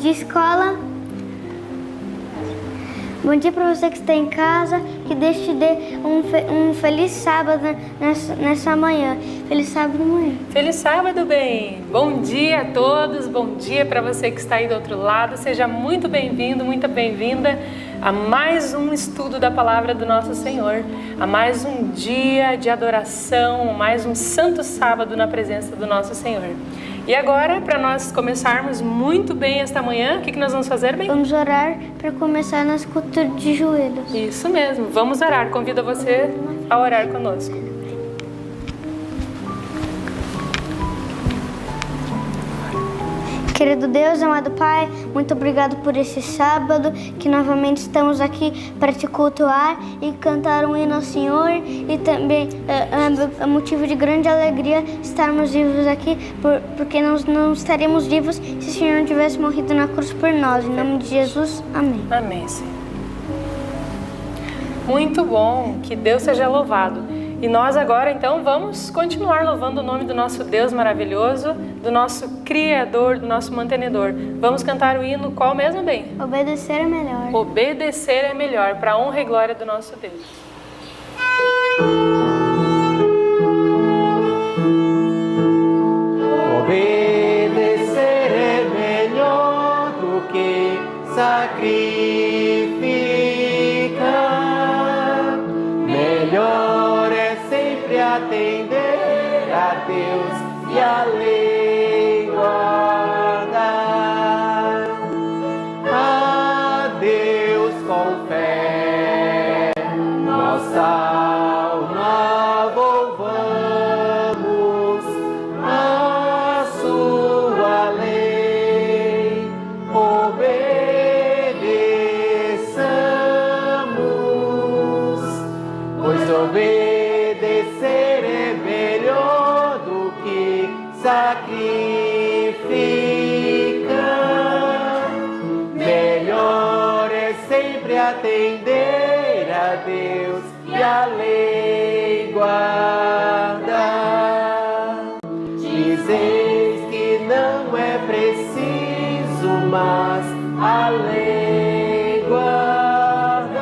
de escola. Bom dia para você que está em casa, que Deus te dê um feliz sábado nessa manhã. Feliz sábado, mãe. Feliz sábado, bem. Bom dia a todos, bom dia para você que está aí do outro lado. Seja muito bem-vindo, muito bem-vinda a mais um estudo da Palavra do nosso Senhor, a mais um dia de adoração, mais um santo sábado na presença do nosso Senhor. E agora, para nós começarmos muito bem esta manhã, o que nós vamos fazer, bem? Vamos orar para começar na escultura de joelhos. Isso mesmo, vamos orar. Convido você a orar conosco. Querido Deus, amado Pai, muito obrigado por esse sábado, que novamente estamos aqui para te cultuar e cantar um hino ao Senhor, e também é motivo de grande alegria estarmos vivos aqui, porque nós não estaríamos vivos se o Senhor não tivesse morrido na cruz por nós. Em nome de Jesus, amém. Amém, Senhor. Muito bom, que Deus seja louvado. E nós agora, então, vamos continuar louvando o nome do nosso Deus maravilhoso, do nosso Criador, do nosso mantenedor. Vamos cantar o hino qual mesmo, bem? Obedecer é melhor. Obedecer é melhor, para a honra e glória do nosso Deus. Obedecer é melhor do que sacrificar. Melhor é sempre atender a Deus e a lei guardar. A Deus com fé, nossa alma louvamos, a sua lei obedeçamos, pois obedecer é melhor do que sacrificar. Melhor é sempre atender a Deus e a lei guardar. Dizeis que não é preciso, mas a lei guardar.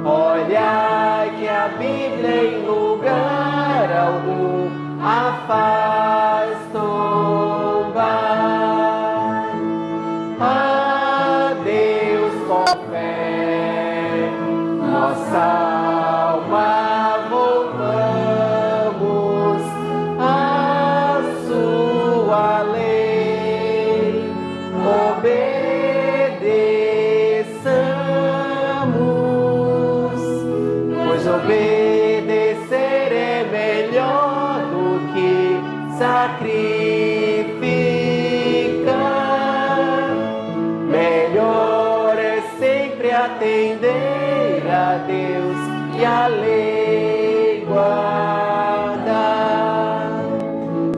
Olhai que a Bíblia em lugar algum a faz tombar. A Deus com fé, nossa alma volvamos, a sua lei obedeçamos, pois obedecer é melhor do que sacrificar. Melhor é sempre atender a Deus e a lei guardar.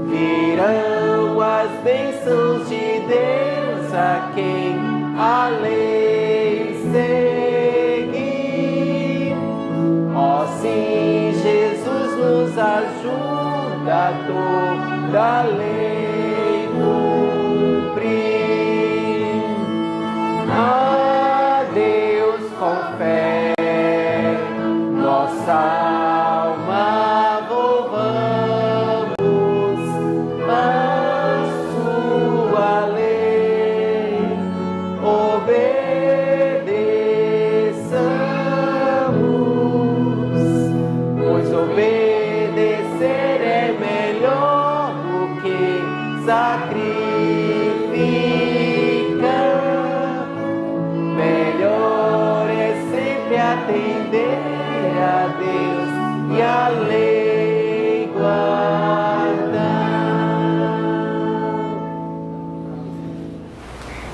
Virão as bênçãos de Deus a quem a lei seguir. Ó sim, Jesus nos ajuda a toda a lei cumprir. A Deus com fé, nossa alma louvamos, a sua lei obedeçamos, pois obedecer é melhor do que sacrificar. Melhor é sempre atender a Deus e a lei guardar.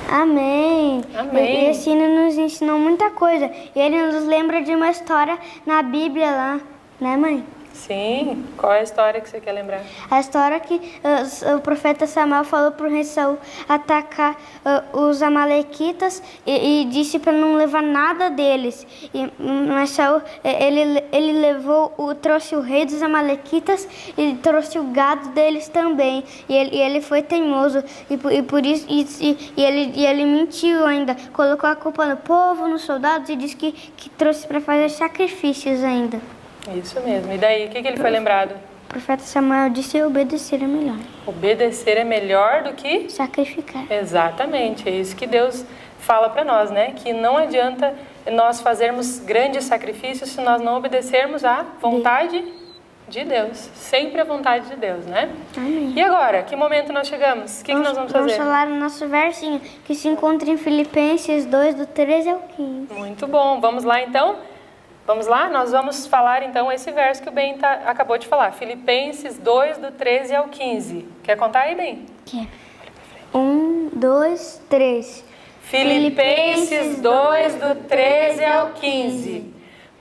Amém. Amém. E esse hino nos ensinou muita coisa. E ele nos lembra de uma história na Bíblia lá, né, mãe? Sim, qual é a história que você quer lembrar? A história que o profeta Samuel falou para o rei Saul atacar os amalequitas e disse para não levar nada deles. Mas Saul, ele trouxe o rei dos amalequitas e trouxe o gado deles também. E ele foi teimoso e por isso ele mentiu ainda. Colocou a culpa no povo, nos soldados e disse que trouxe para fazer sacrifícios ainda. Isso mesmo. E daí, o que ele foi lembrado? O profeta Samuel disse: obedecer é melhor. Obedecer é melhor do que sacrificar. Exatamente, é isso que Deus fala para nós, né? Que não adianta nós fazermos grandes sacrifícios se nós não obedecermos à vontade de Deus. Sempre a vontade de Deus, né? Amém. E agora, que momento nós chegamos? O que nós vamos fazer? Vamos falar o nosso versinho, que se encontra em Filipenses 2, do 13 ao 15. Muito bom, vamos lá então? Vamos lá? Nós vamos falar então esse verso que o Ben acabou de falar. Filipenses 2, do 13 ao 15. Quer contar aí, Ben? Quer. 1, 2, 3. Filipenses 2, do 13 ao 15.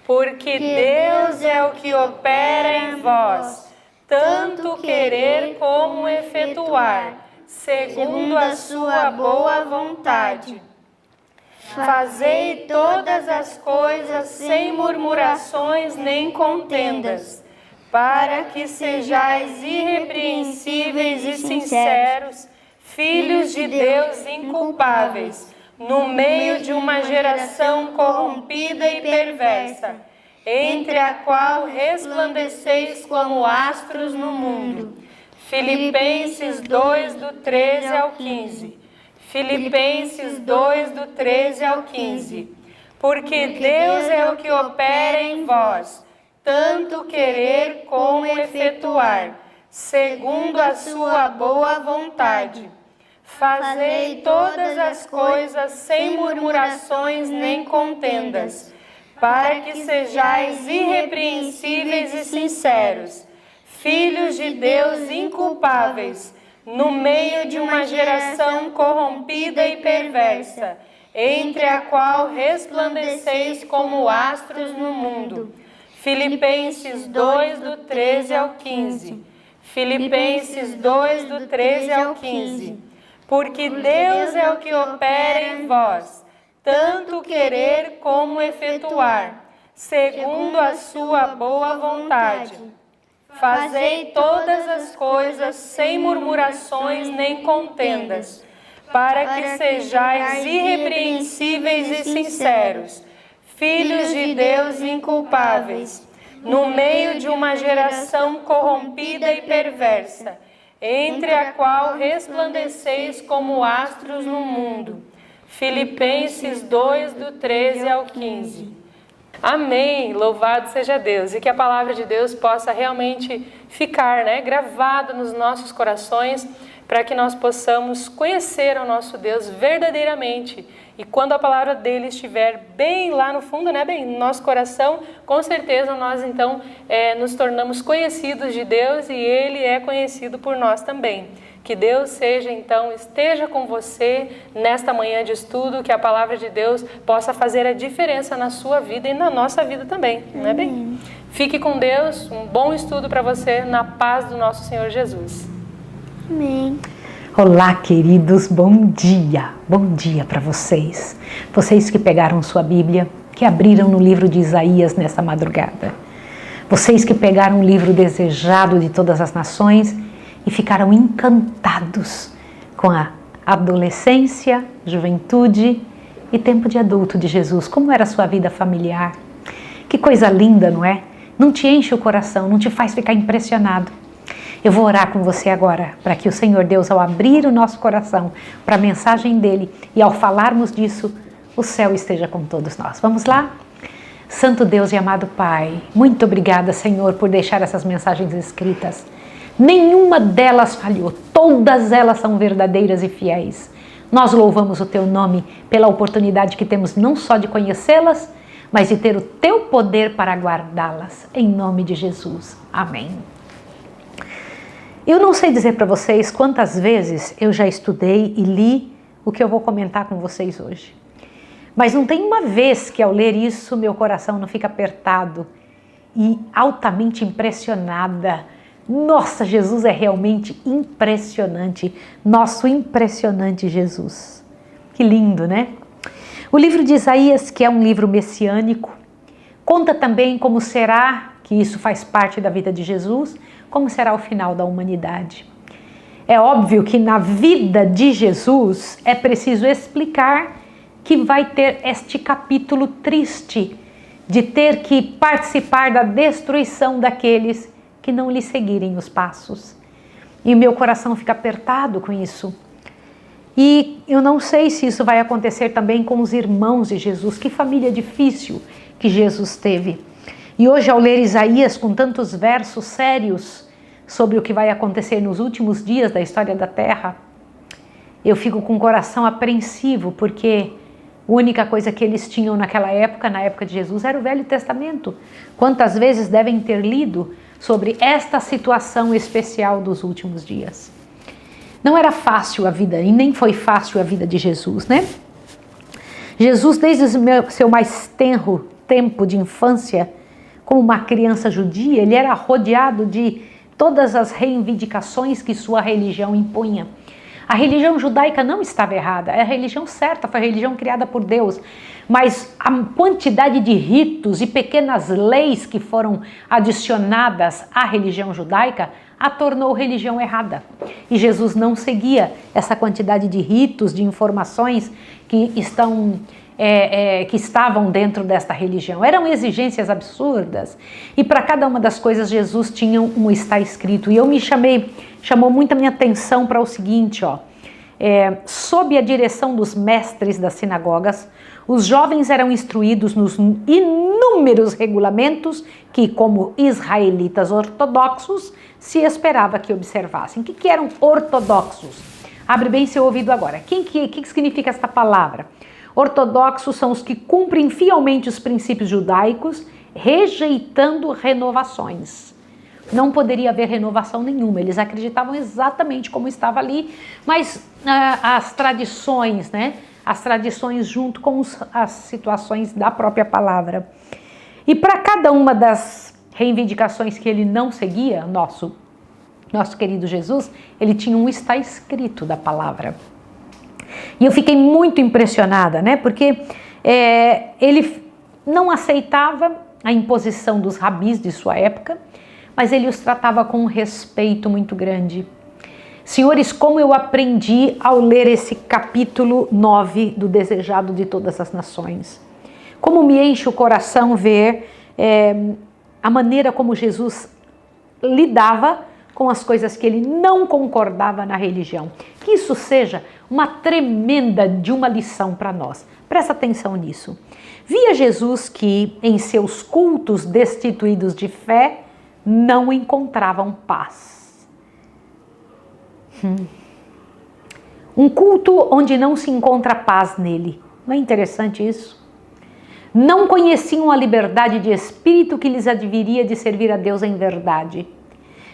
Porque Deus é o que opera em vós, tanto querer como efetuar, segundo a sua boa vontade. Fazei todas as coisas sem murmurações nem contendas, para que sejais irrepreensíveis e sinceros, filhos de Deus inculpáveis, no meio de uma geração corrompida e perversa, entre a qual resplandeceis como astros no mundo. Filipenses 2, do 13 ao 15. Filipenses 2, do 13 ao 15. Porque Deus é o que opera em vós, tanto querer como efetuar, segundo a sua boa vontade. Fazei todas as coisas sem murmurações nem contendas, para que sejais irrepreensíveis e sinceros, filhos de Deus inculpáveis, no meio de uma geração corrompida e perversa, entre a qual resplandeceis como astros no mundo. Filipenses 2, do 13 ao 15. Filipenses 2, do 13 ao 15. Porque Deus é o que opera em vós, tanto querer como efetuar, segundo a sua boa vontade. Fazei todas as coisas sem murmurações nem contendas, para que sejais irrepreensíveis e sinceros, filhos de Deus inculpáveis, no meio de uma geração corrompida e perversa, entre a qual resplandeceis como astros no mundo. Filipenses 2, do 13 ao 15. Amém, louvado seja Deus, e que a palavra de Deus possa realmente ficar, gravada nos nossos corações, para que nós possamos conhecer o nosso Deus verdadeiramente. E quando a palavra dele estiver bem lá no fundo, bem no nosso coração, com certeza nós então nos tornamos conhecidos de Deus e ele é conhecido por nós também. Que Deus esteja com você nesta manhã de estudo, que a palavra de Deus possa fazer a diferença na sua vida e na nossa vida também, não é bem? Fique com Deus, um bom estudo para você, na paz do nosso Senhor Jesus. Amém. Olá, queridos, bom dia para vocês. Vocês que pegaram sua Bíblia, que abriram no livro de Isaías nesta madrugada. Vocês que pegaram o livro desejado de todas as nações e ficaram encantados com a adolescência, juventude e tempo de adulto de Jesus. Como era a sua vida familiar? Que coisa linda, não é? Não te enche o coração, não te faz ficar impressionado. Eu vou orar com você agora, para que o Senhor Deus, ao abrir o nosso coração para a mensagem dele e ao falarmos disso, o céu esteja com todos nós. Vamos lá? Santo Deus e amado Pai, muito obrigada, Senhor, por deixar essas mensagens escritas. Nenhuma delas falhou, todas elas são verdadeiras e fiéis. Nós louvamos o Teu nome pela oportunidade que temos não só de conhecê-las, mas de ter o Teu poder para guardá-las. Em nome de Jesus. Amém. Eu não sei dizer para vocês quantas vezes eu já estudei e li o que eu vou comentar com vocês hoje. Mas não tem uma vez que ao ler isso meu coração não fica apertado e altamente impressionada. Nossa, Jesus é realmente impressionante. Nosso impressionante Jesus. Que lindo, né? O livro de Isaías, que é um livro messiânico, conta também como será, que isso faz parte da vida de Jesus, como será o final da humanidade. É óbvio que na vida de Jesus é preciso explicar que vai ter este capítulo triste de ter que participar da destruição daqueles que não lhe seguirem os passos. E o meu coração fica apertado com isso. E eu não sei se isso vai acontecer também com os irmãos de Jesus. Que família difícil que Jesus teve. E hoje, ao ler Isaías com tantos versos sérios sobre o que vai acontecer nos últimos dias da história da Terra, eu fico com o coração apreensivo, porque a única coisa que eles tinham naquela época, na época de Jesus, era o Velho Testamento. Quantas vezes devem ter lido sobre esta situação especial dos últimos dias? Não era fácil a vida, e nem foi fácil a vida de Jesus, né? Jesus, desde o seu mais tenro tempo de infância, como uma criança judia, ele era rodeado de todas as reivindicações que sua religião impunha. A religião judaica não estava errada, é a religião certa, foi a religião criada por Deus. Mas a quantidade de ritos e pequenas leis que foram adicionadas à religião judaica a tornou religião errada. E Jesus não seguia essa quantidade de ritos, de informações que estavam dentro desta religião. Eram exigências absurdas. E para cada uma das coisas Jesus tinha um está escrito. E chamou muito a minha atenção para o seguinte, sob a direção dos mestres das sinagogas, os jovens eram instruídos nos inúmeros regulamentos que, como israelitas ortodoxos, se esperava que observassem. O que eram ortodoxos? Abre bem seu ouvido agora. O que significa esta palavra? Ortodoxos são os que cumprem fielmente os princípios judaicos, rejeitando renovações. Não poderia haver renovação nenhuma, eles acreditavam exatamente como estava ali, mas as tradições, né? As tradições junto com as situações da própria palavra. E para cada uma das reivindicações que ele não seguia, nosso querido Jesus, ele tinha um está escrito da palavra. E eu fiquei muito impressionada, né? Porque ele não aceitava a imposição dos rabis de sua época, mas ele os tratava com um respeito muito grande. Senhores, como eu aprendi ao ler esse capítulo 9 do Desejado de Todas as Nações. Como me enche o coração ver a maneira como Jesus lidava com as coisas que ele não concordava na religião. Que isso seja uma tremenda de uma lição para nós. Presta atenção nisso. Via Jesus que em seus cultos destituídos de fé não encontravam paz. Um culto onde não se encontra paz nele. Não é interessante isso? Não conheciam a liberdade de espírito que lhes adviria de servir a Deus em verdade.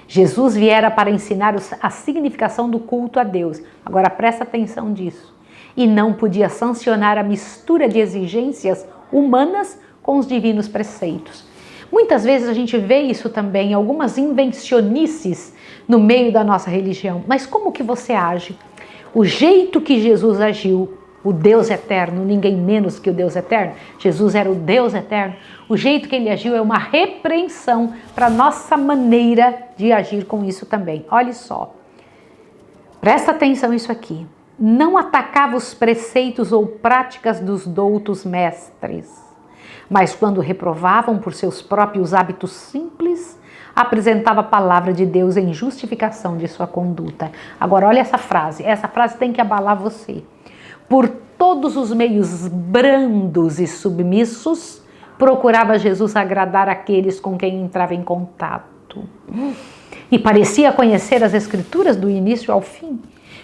Jesus viera para ensinar a significação do culto a Deus. Agora presta atenção nisso. E não podia sancionar a mistura de exigências humanas com os divinos preceitos. Muitas vezes a gente vê isso também, algumas invencionices no meio da nossa religião. Mas como que você age? O jeito que Jesus agiu, o Deus eterno, ninguém menos que o Deus eterno, Jesus era o Deus eterno, o jeito que ele agiu é uma repreensão para a nossa maneira de agir com isso também. Olha só, presta atenção nisso aqui. Não atacava os preceitos ou práticas dos doutos mestres, mas quando reprovavam por seus próprios hábitos simples, apresentava a palavra de Deus em justificação de sua conduta. Agora olha essa frase tem que abalar você. Por todos os meios brandos e submissos, procurava Jesus agradar aqueles com quem entrava em contato. E parecia conhecer as Escrituras do início ao fim.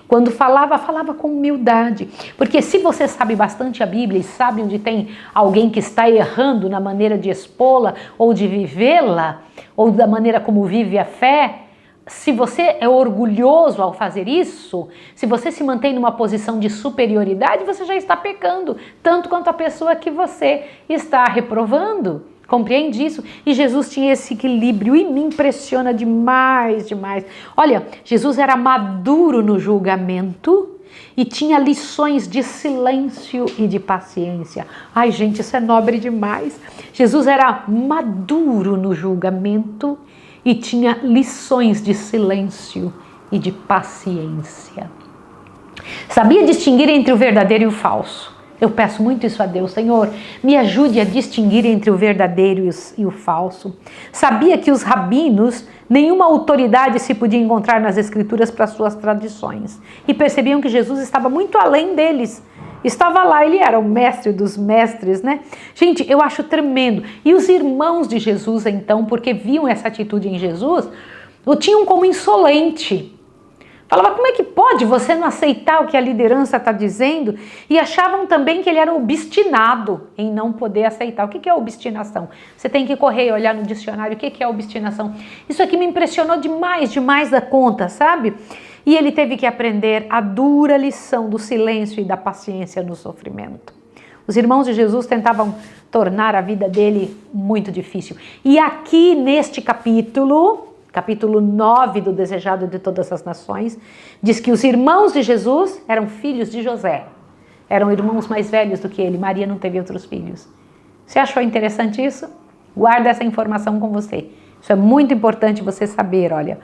Quando falava com humildade. Porque se você sabe bastante a Bíblia e sabe onde tem alguém que está errando na maneira de expô-la ou de vivê-la, ou da maneira como vive a fé, se você é orgulhoso ao fazer isso, se você se mantém numa posição de superioridade, você já está pecando, tanto quanto a pessoa que você está reprovando. Compreende isso? E Jesus tinha esse equilíbrio e me impressiona demais, demais. Olha, Jesus era maduro no julgamento e tinha lições de silêncio e de paciência. Ai, gente, isso é nobre demais. Jesus era maduro no julgamento e tinha lições de silêncio e de paciência. Sabia distinguir entre o verdadeiro e o falso. Eu peço muito isso a Deus, Senhor, me ajude a distinguir entre o verdadeiro e o falso. Sabia que os rabinos, nenhuma autoridade se podia encontrar nas escrituras para suas tradições. E percebiam que Jesus estava muito além deles. Estava lá, ele era o mestre dos mestres, né? Gente, eu acho tremendo. E os irmãos de Jesus, então, porque viam essa atitude em Jesus, o tinham como insolente. Falava, como é que pode você não aceitar o que a liderança está dizendo? E achavam também que ele era obstinado em não poder aceitar. O que é obstinação? Você tem que correr e olhar no dicionário o que é obstinação. Isso aqui me impressionou demais, demais da conta, sabe? E ele teve que aprender a dura lição do silêncio e da paciência no sofrimento. Os irmãos de Jesus tentavam tornar a vida dele muito difícil. E aqui neste capítulo 9 do Desejado de Todas as Nações, diz que os irmãos de Jesus eram filhos de José. Eram irmãos mais velhos do que ele. Maria não teve outros filhos. Você achou interessante isso? Guarda essa informação com você. Isso é muito importante você saber, olha.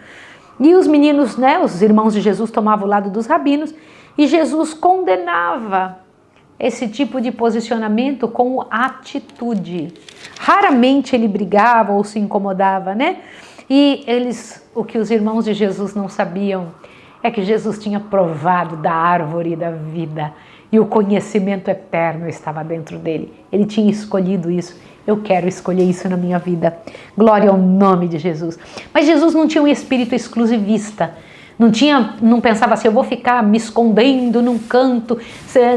E os meninos, né, os irmãos de Jesus tomavam o lado dos rabinos e Jesus condenava esse tipo de posicionamento com atitude. Raramente ele brigava ou se incomodava, né? E o que os irmãos de Jesus não sabiam é que Jesus tinha provado da árvore da vida e o conhecimento eterno estava dentro dele. Ele tinha escolhido isso. Eu quero escolher isso na minha vida. Glória ao nome de Jesus. Mas Jesus não tinha um espírito exclusivista. Não pensava assim, eu vou ficar me escondendo num canto,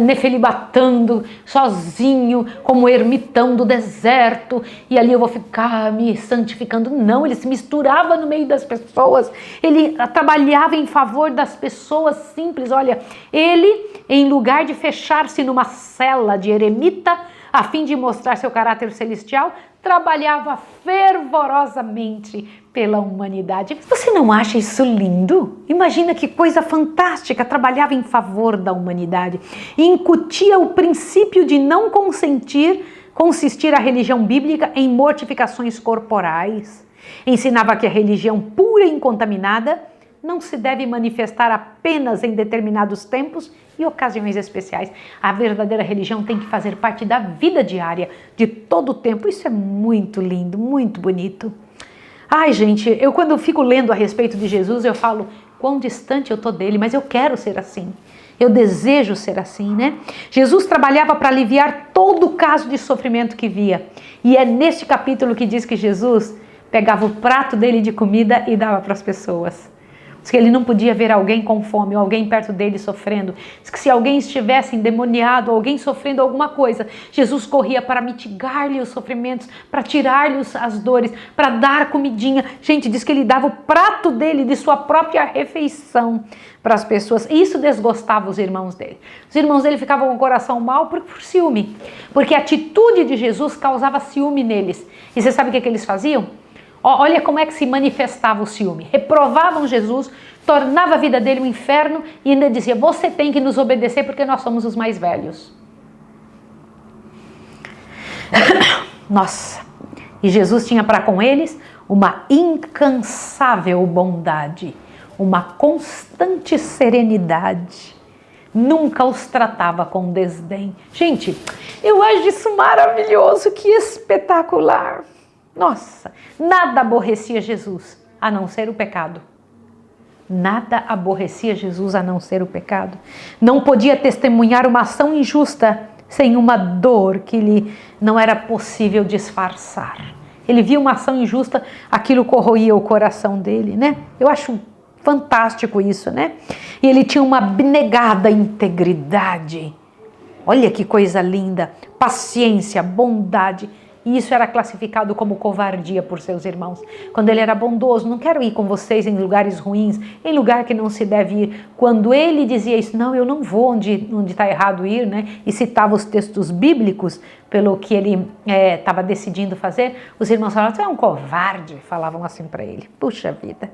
nefelibatando, sozinho, como ermitão do deserto, e ali eu vou ficar me santificando. Não, ele se misturava no meio das pessoas, ele trabalhava em favor das pessoas simples. Olha, ele, em lugar de fechar-se numa cela de eremita, a fim de mostrar seu caráter celestial, trabalhava fervorosamente pela humanidade. Você não acha isso lindo? Imagina que coisa fantástica, trabalhava em favor da humanidade e incutia o princípio de não consistir a religião bíblica em mortificações corporais. Ensinava que a religião pura e incontaminada não se deve manifestar apenas em determinados tempos e ocasiões especiais. A verdadeira religião tem que fazer parte da vida diária, de todo o tempo. Isso é muito lindo, muito bonito. Ai, gente, eu quando fico lendo a respeito de Jesus, eu falo, quão distante eu tô dele, mas eu quero ser assim. Eu desejo ser assim, né? Jesus trabalhava para aliviar todo o caso de sofrimento que via. E é neste capítulo que diz que Jesus pegava o prato dele de comida e dava para as pessoas. Diz que ele não podia ver alguém com fome ou alguém perto dele sofrendo. Diz que se alguém estivesse endemoniado, alguém sofrendo alguma coisa, Jesus corria para mitigar-lhe os sofrimentos, para tirar-lhe as dores, para dar comidinha. Gente, diz que ele dava o prato dele, de sua própria refeição para as pessoas. E isso desgostava os irmãos dele. Os irmãos dele ficavam com o coração mal por ciúme, porque a atitude de Jesus causava ciúme neles. E você sabe o que eles faziam? Olha como é que se manifestava o ciúme. Reprovavam Jesus, tornava a vida dele um inferno e ainda dizia, você tem que nos obedecer porque nós somos os mais velhos. Nossa! E Jesus tinha para com eles uma incansável bondade, uma constante serenidade. Nunca os tratava com desdém. Gente, eu acho isso maravilhoso, que espetacular. Nossa, nada aborrecia Jesus a não ser o pecado. Nada aborrecia Jesus a não ser o pecado. Não podia testemunhar uma ação injusta sem uma dor que lhe não era possível disfarçar. Ele via uma ação injusta, aquilo corroía o coração dele, né? Eu acho fantástico isso, né? E ele tinha uma abnegada integridade. Olha que coisa linda, paciência, bondade e isso era classificado como covardia por seus irmãos. Quando ele era bondoso, não quero ir com vocês em lugares ruins, em lugar que não se deve ir. Quando ele dizia isso, não, eu não vou onde está errado ir, né? E citava os textos bíblicos pelo que ele estava decidindo fazer, os irmãos falavam, você é um covarde, falavam assim para ele. Puxa vida.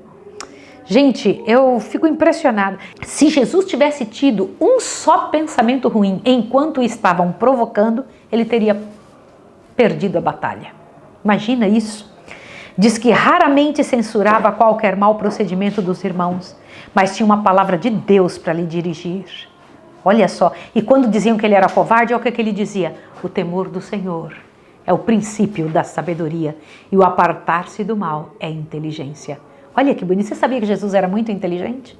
Gente, eu fico impressionada. Se Jesus tivesse tido um só pensamento ruim enquanto o estavam provocando, ele teria perdido a batalha. Imagina isso. Diz que raramente censurava qualquer mau procedimento dos irmãos, mas tinha uma palavra de Deus para lhe dirigir. Olha só, e quando diziam que ele era covarde, olha o que ele dizia: o temor do Senhor é o princípio da sabedoria e o apartar-se do mal é inteligência. Olha que bonito, você sabia que Jesus era muito inteligente?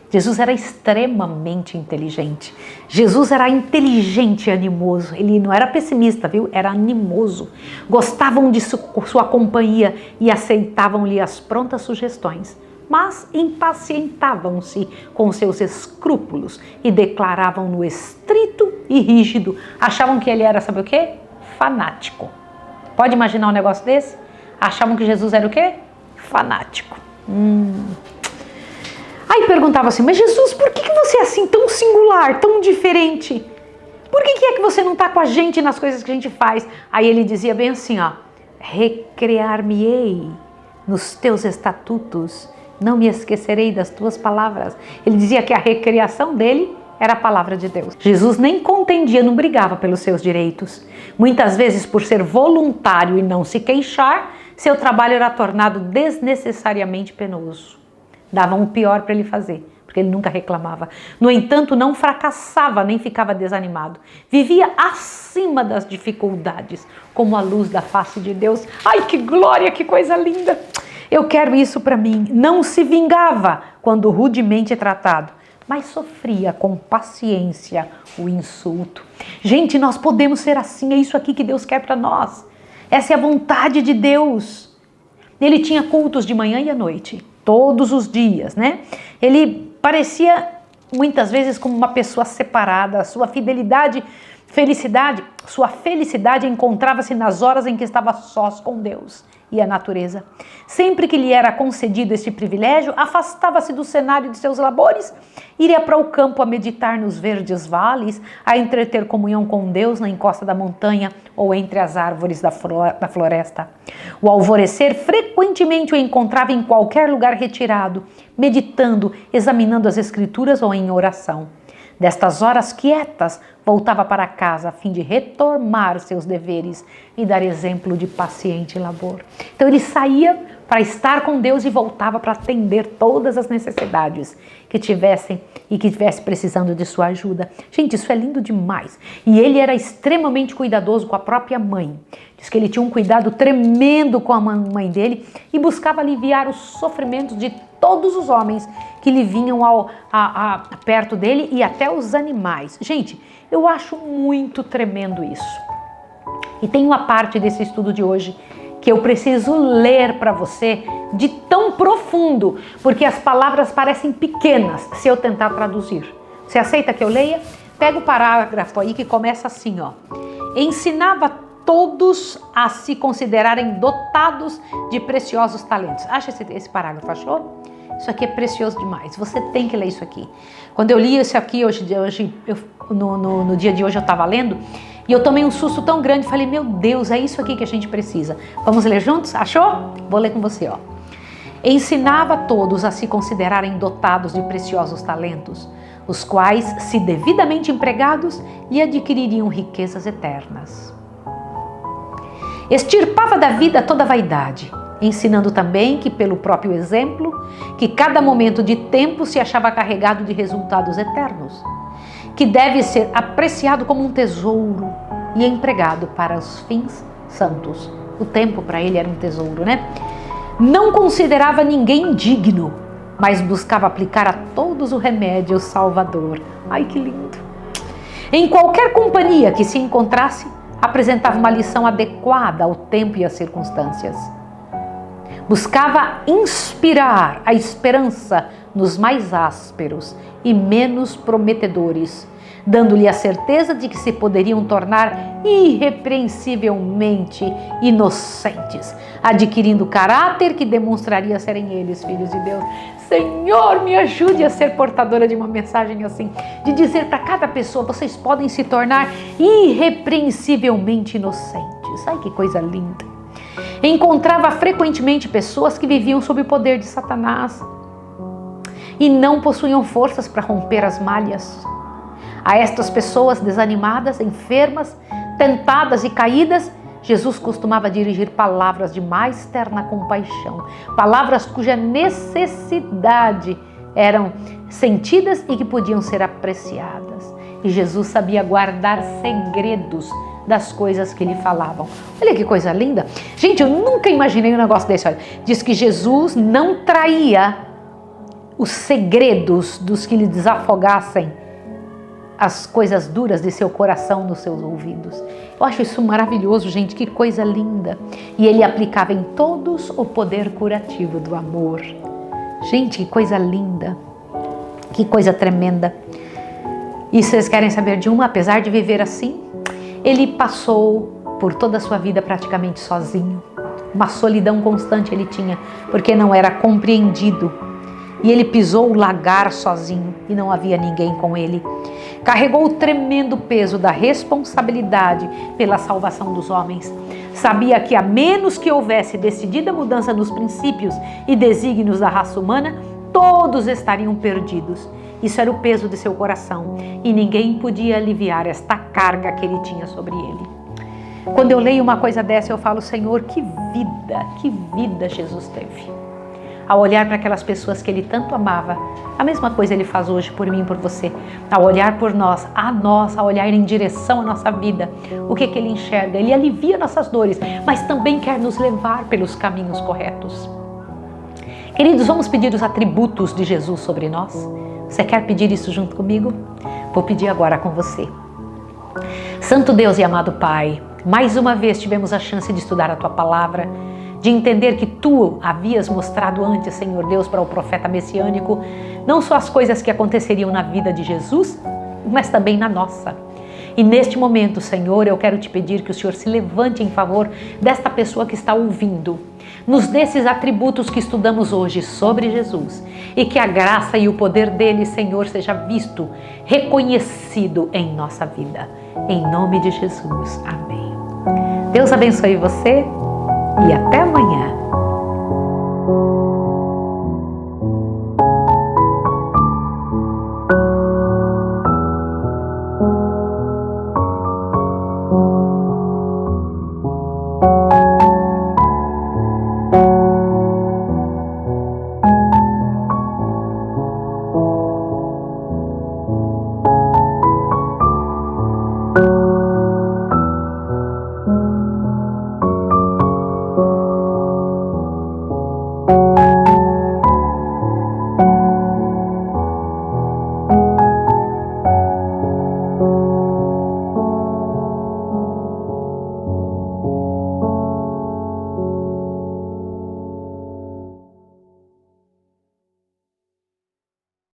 Jesus era extremamente inteligente. Jesus era inteligente e animoso. Ele não era pessimista, viu? Era animoso. Gostavam de sua companhia e aceitavam-lhe as prontas sugestões. Mas impacientavam-se com seus escrúpulos e declaravam-no estrito e rígido. Achavam que ele era, sabe o quê? Fanático. Pode imaginar um negócio desse? Achavam que Jesus era o quê? Fanático. Aí perguntava assim, mas Jesus, por que você é assim tão singular, tão diferente? Por que é que você não está com a gente nas coisas que a gente faz? Aí ele dizia bem assim, ó, recrear-me-ei nos teus estatutos, não me esquecerei das tuas palavras. Ele dizia que a recriação dele era a palavra de Deus. Jesus nem contendia, não brigava pelos seus direitos. Muitas vezes, por ser voluntário e não se queixar, seu trabalho era tornado desnecessariamente penoso. Davam o pior para ele fazer, porque ele nunca reclamava. No entanto, não fracassava nem ficava desanimado. Vivia acima das dificuldades, como a luz da face de Deus. Ai, que glória, que coisa linda! Eu quero isso para mim. Não se vingava quando rudemente tratado, mas sofria com paciência o insulto. Gente, nós podemos ser assim, é isso aqui que Deus quer para nós. Essa é a vontade de Deus. Ele tinha cultos de manhã e à noite, todos os dias, né? Ele parecia muitas vezes como uma pessoa separada, sua felicidade encontrava-se nas horas em que estava sós com Deus e a natureza. Sempre que lhe era concedido este privilégio, afastava-se do cenário de seus labores, iria para o campo a meditar nos verdes vales, a entreter comunhão com Deus na encosta da montanha ou entre as árvores da floresta. O alvorecer frequentemente o encontrava em qualquer lugar retirado, meditando, examinando as escrituras ou em oração. Destas horas quietas, voltava para casa a fim de retomar seus deveres e dar exemplo de paciente labor. Então ele saía para estar com Deus e voltava para atender todas as necessidades que tivesse precisando de sua ajuda. Gente, isso é lindo demais. E ele era extremamente cuidadoso com a própria mãe. Diz que ele tinha um cuidado tremendo com a mãe dele e buscava aliviar os sofrimentos de todos os homens que lhe vinham perto dele e até os animais. Gente, eu acho muito tremendo isso. E tem uma parte desse estudo de hoje que eu preciso ler para você de tão profundo, porque as palavras parecem pequenas se eu tentar traduzir. Você aceita que eu leia? Pega o parágrafo aí que começa assim, ó. Ensinava todos a se considerarem dotados de preciosos talentos. Acha esse parágrafo, achou? Isso aqui é precioso demais, você tem que ler isso aqui. Quando eu li isso aqui no dia de hoje eu estava lendo, e eu tomei um susto tão grande, falei, meu Deus, é isso aqui que a gente precisa. Vamos ler juntos? Achou? Vou ler com você, ó. Ensinava todos a se considerarem dotados de preciosos talentos, os quais, se devidamente empregados, lhe adquiririam riquezas eternas. Extirpava da vida toda vaidade, ensinando também que, pelo próprio exemplo, que cada momento de tempo se achava carregado de resultados eternos, que deve ser apreciado como um tesouro e empregado para os fins santos. O tempo para ele era um tesouro, né? Não considerava ninguém digno, mas buscava aplicar a todos o remédio salvador. Ai, que lindo! Em qualquer companhia que se encontrasse, apresentava uma lição adequada ao tempo e às circunstâncias. Buscava inspirar a esperança nos mais ásperos e menos prometedores, dando-lhe a certeza de que se poderiam tornar irrepreensivelmente inocentes, adquirindo caráter que demonstraria serem eles filhos de Deus. Senhor, me ajude a ser portadora de uma mensagem assim, de dizer para cada pessoa: vocês podem se tornar irrepreensivelmente inocentes. Ai, que coisa linda! Encontrava frequentemente pessoas que viviam sob o poder de Satanás e não possuíam forças para romper as malhas. A estas pessoas desanimadas, enfermas, tentadas e caídas, Jesus costumava dirigir palavras de mais terna compaixão, palavras cuja necessidade eram sentidas e que podiam ser apreciadas. E Jesus sabia guardar segredos das coisas que lhe falavam. Olha que coisa linda. Gente, eu nunca imaginei um negócio desse. Olha, diz que Jesus não traía os segredos dos que lhe desafogassem as coisas duras de seu coração nos seus ouvidos. Eu acho isso maravilhoso, gente, que coisa linda. E ele aplicava em todos o poder curativo do amor. Gente, que coisa linda, que coisa tremenda. E vocês querem saber de uma? Apesar de viver assim, ele passou por toda a sua vida praticamente sozinho. Uma solidão constante ele tinha, porque não era compreendido. E ele pisou o lagar sozinho e não havia ninguém com ele. Carregou o tremendo peso da responsabilidade pela salvação dos homens. Sabia que a menos que houvesse decidida mudança nos princípios e desígnios da raça humana, todos estariam perdidos. Isso era o peso de seu coração e ninguém podia aliviar esta carga que ele tinha sobre ele. Quando eu leio uma coisa dessa, eu falo: Senhor, que vida Jesus teve. Ao olhar para aquelas pessoas que ele tanto amava, a mesma coisa ele faz hoje por mim e por você. Ao olhar por nós, ao olhar em direção à nossa vida, o que ele enxerga? Ele alivia nossas dores, mas também quer nos levar pelos caminhos corretos. Queridos, vamos pedir os atributos de Jesus sobre nós? Você quer pedir isso junto comigo? Vou pedir agora com você. Santo Deus e amado Pai, mais uma vez tivemos a chance de estudar a Tua Palavra, de entender que Tu havias mostrado antes, Senhor Deus, para o profeta messiânico, não só as coisas que aconteceriam na vida de Jesus, mas também na nossa. E neste momento, Senhor, eu quero Te pedir que o Senhor se levante em favor desta pessoa que está ouvindo, nos dê esses atributos que estudamos hoje sobre Jesus, e que a graça e o poder dele, Senhor, seja visto, reconhecido em nossa vida. Em nome de Jesus. Amém. Deus abençoe você e até amanhã.